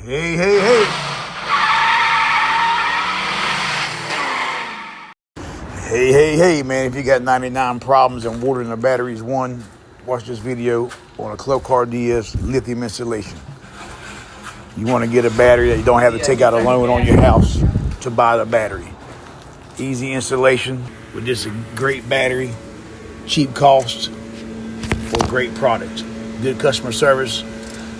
Hey, hey, hey. Hey, hey, hey, man. If you got 99 problems and watering the batteries one, watch this video on a Club Car DS lithium installation. You want to get a battery that you don't have to take out a loan on your house to buy the battery. Easy installation with just a great battery, cheap cost, for a great product. Good customer service.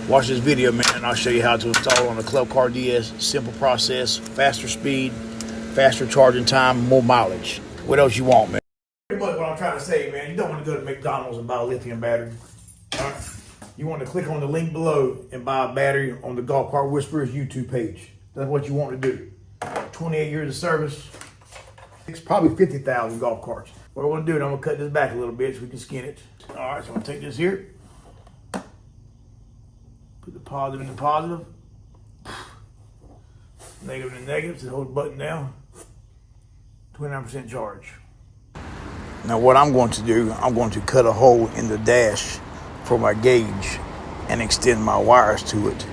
Watch this video, man, and I'll show you how to install it on the Club Car DS. Simple process, faster speed, faster charging time, more mileage. What else you want, man? Pretty much what I'm trying to say, man, you don't want to go to McDonald's and buy a lithium battery. All right? You want to click on the link below and buy a battery on the Golf Cart Whisperers YouTube page. That's what you want to do. 28 years of service. It's probably 50,000 golf carts. What I want to do is I'm going to cut this back a little bit so we can skin it. All right, so I'm going to take this here. Put the positive in the positive. Negative in the negative. So hold the button down. 29% charge. Now what I'm going to do, I'm going to cut a hole in the dash for my gauge and extend my wires to it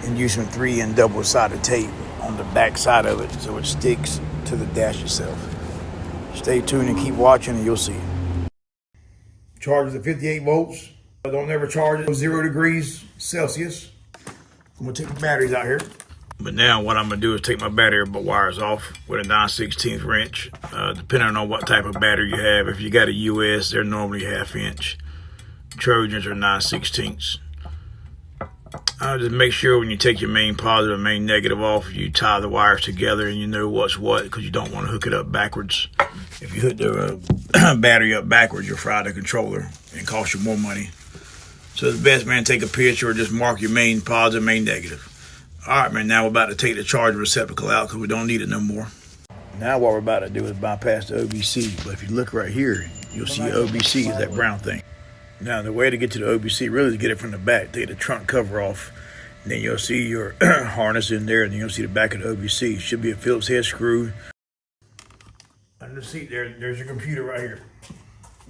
and use some 3N double-sided tape on the back side of it so it sticks to the dash itself. Stay tuned and keep watching and you'll see. Charges at 58 volts. Don't ever charge it 0 degrees Celsius. I'm gonna take the batteries out here. But now what I'm gonna do is take my battery wires off with a 9/16 wrench. Depending on what type of battery you have. If you got a US, they're normally 1/2 inch. Trojans are 9/16. Just make sure when you take your main positive and main negative off, you tie the wires together and you know what's what, because you don't want to hook it up backwards. If you hook the battery up backwards, you'll fry the controller and cost you more money. So it's best, man, take a picture or just mark your main positive, main negative. All right, man, now we're about to take the charger receptacle out because we don't need it no more. Now what we're about to do is bypass the OBC. But if you look right here, you'll see OBC is that brown thing. Now, the way to get to the OBC really is to get it from the back. Take the trunk cover off, and then you'll see your harness in there, and then you'll see the back of the OBC. Should be a Phillips head screw. Under the seat there's your computer right here.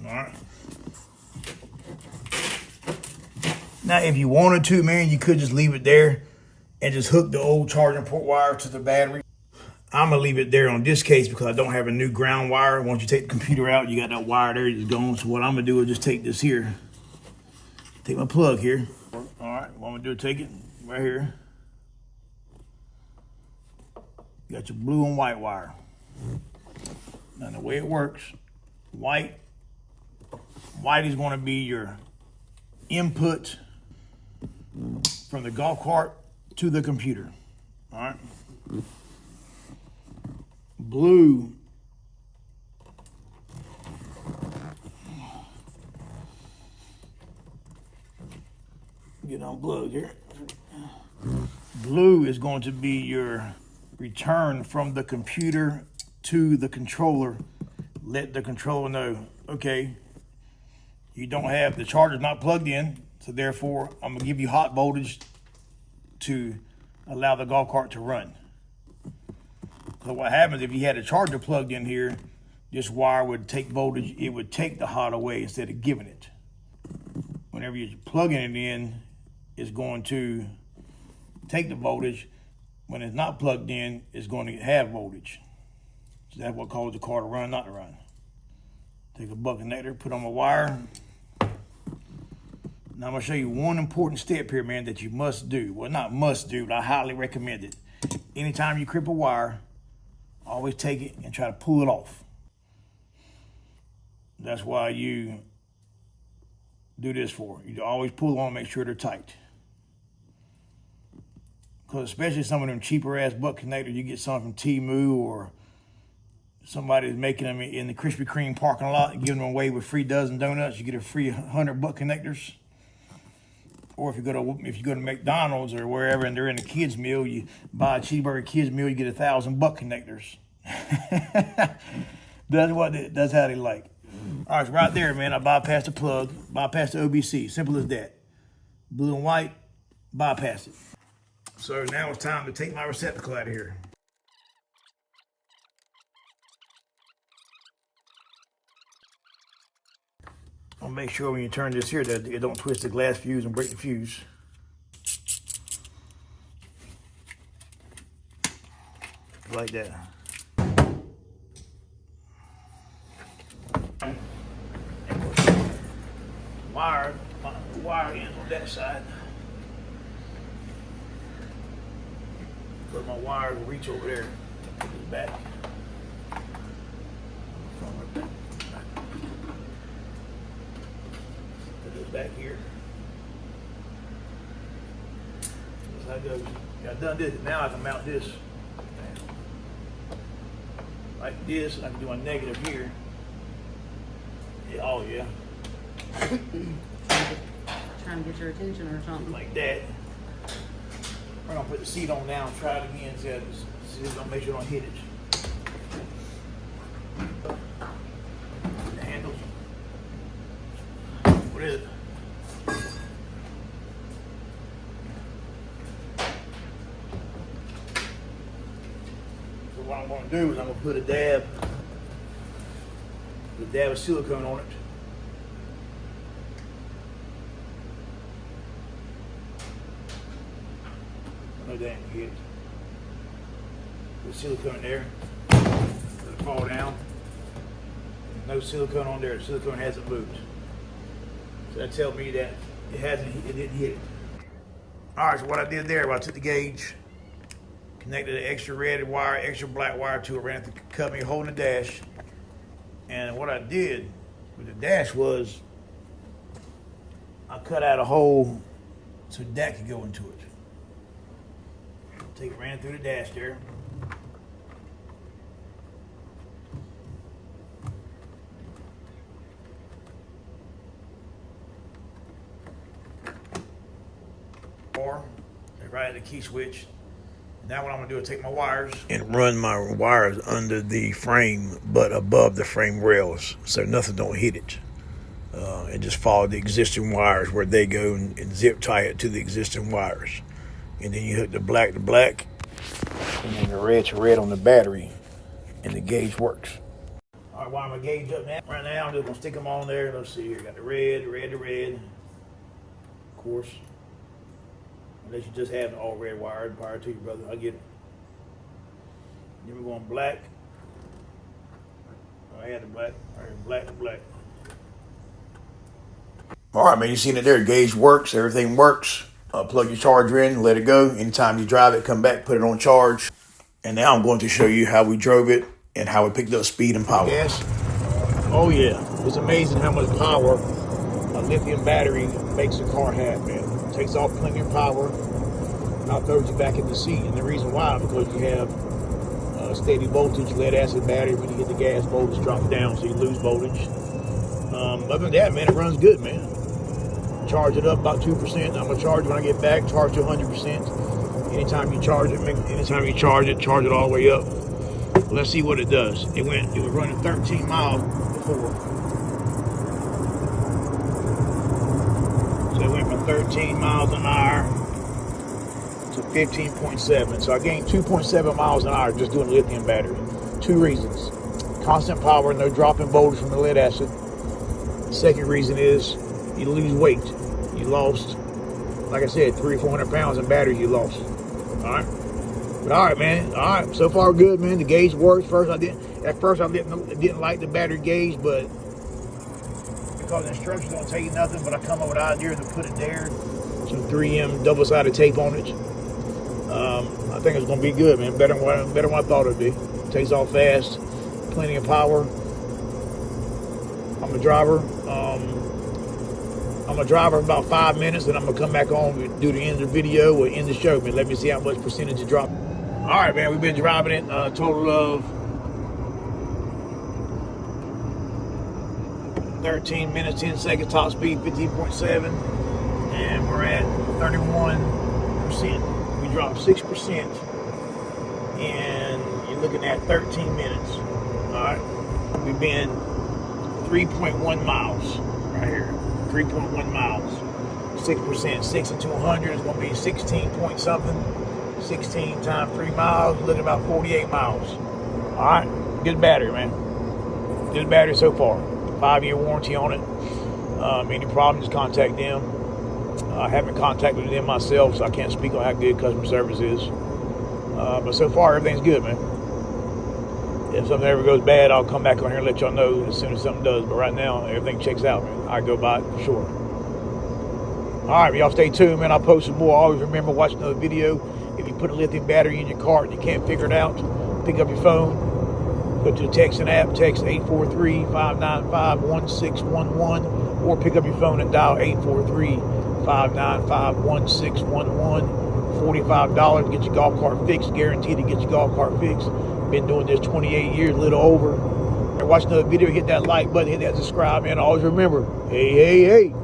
All right. Now, if you wanted to, man, you could just leave it there and just hook the old charging port wire to the battery. I'm going to leave it there on this case because I don't have a new ground wire. Once you take the computer out, you got that wire there, it's gone. So what I'm going to do is just take this here. Take my plug here. All right, what I'm going to do is take it right here. You got your blue and white wire. Now the way it works, white is going to be your input from the golf cart to the computer. All right. Blue get unplugged here. Blue is going to be your return from the computer to the controller. Let the controller know, okay, you don't have the charger's not plugged in, so therefore I'm gonna give you hot voltage to allow the golf cart to run. So what happens if you had a charger plugged in here, this wire would take voltage, it would take the hot away instead of giving it. Whenever you're plugging it in, it's going to take the voltage. When it's not plugged in, it's going to have voltage. So that's what causes the car to run, not to run. Take a buck connector, put on my wire. Now I'm gonna show you one important step here, man, that you must do. Well, not must do, but I highly recommend it. Anytime you crip a wire, always take it and try to pull it off. That's why you do this for. You always pull on, make sure they're tight. Because especially some of them cheaper ass butt connectors, you get some from Temu or somebody's making them in the Krispy Kreme parking lot and giving them away with free dozen donuts. You get a free 100 butt connectors. Or if you go to McDonald's or wherever and they're in the kids meal, you buy a cheeseburger kids meal, you get 1,000 butt connectors. That's how they like. All right, so right there, man, I bypassed the plug, bypassed the OBC. Simple as that. Blue and white, bypass it. So now it's time to take my receptacle out of here. I'll make sure when you turn this here that it don't twist the glass fuse and break the fuse. like that. Wire ends on that side. Put my wire will reach over there. Put this back. Put this back here. That's how it goes. Got done this. Now I can mount this like this. I can do a negative here. Yeah, oh yeah. Trying to get your attention or something. Like that. We're gonna put the seat on now and try it again. See if gonna make sure I don't hit it. The handles. What is it? So what I'm gonna do is I'm gonna put a dab of silicone on it. No damn hit. Put silicone there. Let it fall down. No silicone on there. The silicone hasn't moved. So that tells me that it didn't hit it. Alright, so what I did there, I took the gauge, connected an extra red wire, extra black wire to it, ran it through the company holding the dash. And what I did with the dash was I cut out a hole so that could go into it. Take it, ran through the dash there. Or right at the key switch. Now what I'm gonna do is take my wires and run my wires under the frame, but above the frame rails, so nothing don't hit it. And just follow the existing wires where they go and zip tie it to the existing wires. And then you hook the black to black, and then the red to red on the battery, and the gauge works. All right, wire my gauge up now. Right now, I'm just gonna stick them on there. Let's see here. Got the red, the red. Of course, unless you just have all red wired, power to you, brother. I get it. Then we're going black. I had the black. All right, black to black. All right, man. You seen it there? Gauge works. Everything works. Plug your charger in, let it go. Anytime you drive it, come back, put it on charge. And now I'm going to show you how we drove it and how it picked up speed and power. Yes. Oh yeah, it's amazing how much power a lithium battery makes a car have, man. It takes off plenty of power, now throws you back in the seat. And the reason why, because you have steady voltage, lead acid battery. When you hit the gas, voltage drops down, so you lose voltage. Other than that, man, it runs good, man. Charge it up about 2%. I'm gonna charge when I get back, charge to 100%. Anytime you charge it, charge it all the way up. Let's see what it does. It was running 13 miles before. So it went from 13 miles an hour to 15.7. So I gained 2.7 miles an hour just doing the lithium battery. Two reasons. Constant power, no drop in voltage from the lead acid. The second reason is you lose weight. You lost, like I said, 300 or 400 pounds in battery you lost. All right. But all right, man. All right. So far, good, man. The gauge works. At first, I didn't like the battery gauge, but because the instructions don't tell you nothing, but I come up with an idea to put it there. Some 3M double-sided tape on it. I think it's gonna be good, man. Better than what I thought it'd be. Takes off fast, plenty of power. I'm a driver. I'm gonna drive for about 5 minutes, and I'm gonna come back on and do the end of the video or end the show, man. Let me see how much percentage it dropped. All right, man. We've been driving it a total of 13 minutes, 10 seconds, top speed 15.7, and we're at 31%. We dropped 6%, and you're looking at 13 minutes. All right, we've been 3.1 miles right here. 3.1 miles, 6%, 6 into 100 is going to be 16 point something. 16 times 3 miles, looking at about 48 miles. All right, good battery, man. Good battery so far. 5-year warranty on it. Any problems, contact them. I haven't contacted them myself, so I can't speak on how good customer service is. But so far, everything's good, man. If something ever goes bad, I'll come back on here and let y'all know as soon as something does. But right now, everything checks out, man. I go by it for sure. All right, y'all stay tuned, man. I'll post some more. Always remember, watch another video. If you put a lithium battery in your car and you can't figure it out, pick up your phone, go to the texting app, text 843-595-1611, or pick up your phone and dial 843-595-1611. $45 to get your golf cart fixed, guaranteed to get your golf cart fixed. Been doing this 28 years, a little over. And watch another video, hit that like button, hit that subscribe, and always remember, hey, hey, hey.